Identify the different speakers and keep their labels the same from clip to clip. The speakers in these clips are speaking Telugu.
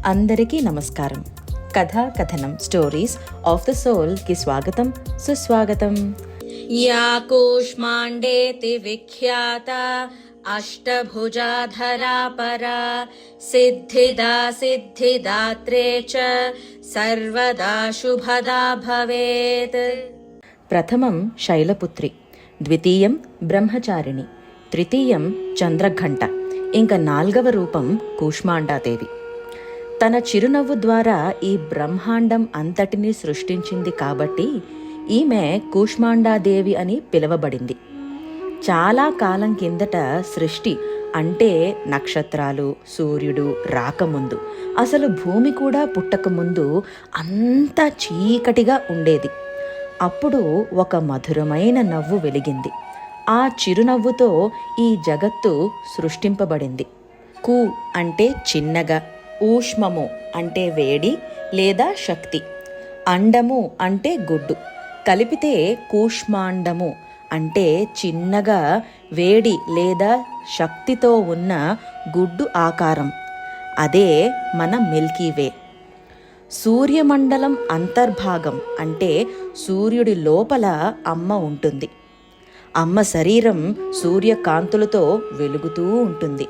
Speaker 1: అందరికీ నమస్కారం. కథా కథనం స్టోరీస్ ఆఫ్ ద సోల్ కి స్వాగతం, సుస్వాగతం.
Speaker 2: యా కూష్మాండేతి విఖ్యాత అష్టభుజాధరా పరా సిద్ధిదా సిద్ధిదాత్రే చ సర్వదా శుభదా భవేత్.
Speaker 1: ప్రథమం శైలపుత్రి, ద్వితీయం బ్రహ్మచారిణి, తృతీయం చంద్రఘంట, ఇంకా 4వ రూపం కూష్మాండాదేవి. తన చిరునవ్వు ద్వారా ఈ బ్రహ్మాండం అంతటినీ సృష్టించింది కాబట్టి ఈమె కూష్మాండాదేవి అని పిలువబడింది. చాలా కాలం కిందట సృష్టి అంటే నక్షత్రాలు, సూర్యుడు రాకముందు, అసలు భూమి కూడా పుట్టకముందు అంతా చీకటిగా ఉండేది. అప్పుడు ఒక మధురమైన నవ్వు వెలిగింది. ఆ చిరునవ్వుతో ఈ జగత్తు సృష్టింపబడింది. కు అంటే చిన్నగా, ఊష్మము అంటే వేడి లేదా శక్తి, అండము అంటే గుడ్డు, కలిపితే కూష్మాండము అంటే చిన్నగా వేడి లేదా శక్తితో ఉన్న గుడ్డు ఆకారం. అదే మన మిల్కీవే. సూర్యమండలం అంతర్భాగం అంటే సూర్యుడి లోపల అమ్మ ఉంటుంది. అమ్మ శరీరం సూర్యకాంతులతో వెలుగుతూ ఉంటుంది.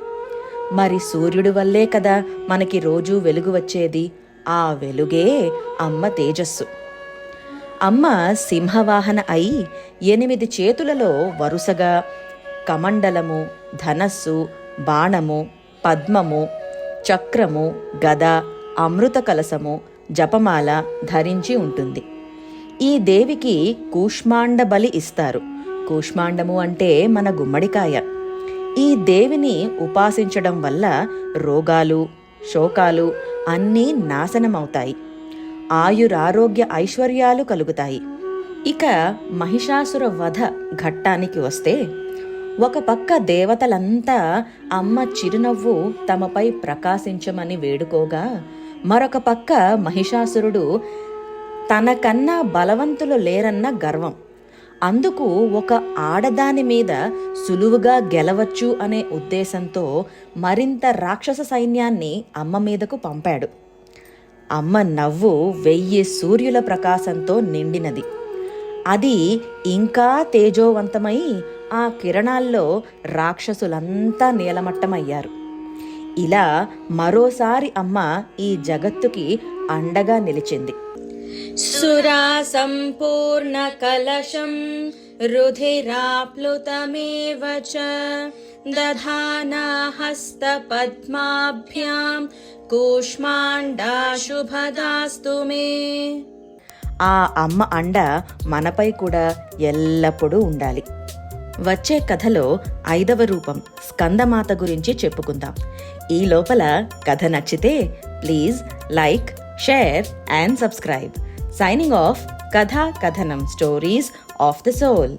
Speaker 1: మరి సూర్యుడి వల్లే కదా మనకి రోజూ వెలుగు వచ్చేది. ఆ వెలుగే అమ్మ తేజస్సు. అమ్మ సింహవాహన అయి 8 చేతులలో వరుసగా కమండలము, ధనస్సు, బాణము, పద్మము, చక్రము, గద, అమృత కలశము, జపమాల ధరించి ఉంటుంది. ఈ దేవికి కూష్మాండ బలి ఇస్తారు. కూష్మాండము అంటే మన గుమ్మడికాయ. ఈ దేవిని ఉపాసించడం వల్ల రోగాలు, శోకాలు అన్నీ నాశనమవుతాయి. ఆయురారోగ్య ఐశ్వర్యాలు కలుగుతాయి. ఇక మహిషాసుర వధ ఘట్టానికి వస్తే, ఒక పక్క దేవతలంతా అమ్మ చిరునవ్వు తమపై ప్రకాశించమని వేడుకోగా, మరొక పక్క మహిషాసురుడు తనకన్నా బలవంతులు లేరన్న గర్వం. అందుకు ఒక ఆడదాని మీద సులువుగా గెలవచ్చు అనే ఉద్దేశంతో మరింత రాక్షస సైన్యాన్ని అమ్మ మీదకు పంపాడు. అమ్మ నవ్వు 1000 సూర్యుల ప్రకాశంతో నిండినది. అది ఇంకా తేజోవంతమై ఆ కిరణాల్లో రాక్షసులంతా నీలమట్టమయ్యారు. ఇలా మరోసారి అమ్మ ఈ జగత్తుకి అండగా నిలిచింది.
Speaker 2: సురా సంపూర్ణ కలశం రుధిరాప్లుతమేవ చ దధానా హస్త పద్మాభ్యాం కూష్మాండా శుభదాస్తు మే.
Speaker 1: ఆ అమ్మ అండ మనపై కూడా ఎల్లప్పుడూ ఉండాలి. వచ్చే కథలో 5వ రూపం స్కందమాత గురించి చెప్పుకుందాం. ఈ లోపల కథ నచ్చితే please like, share and subscribe. Signing off, Katha Kathanam Stories of the Soul.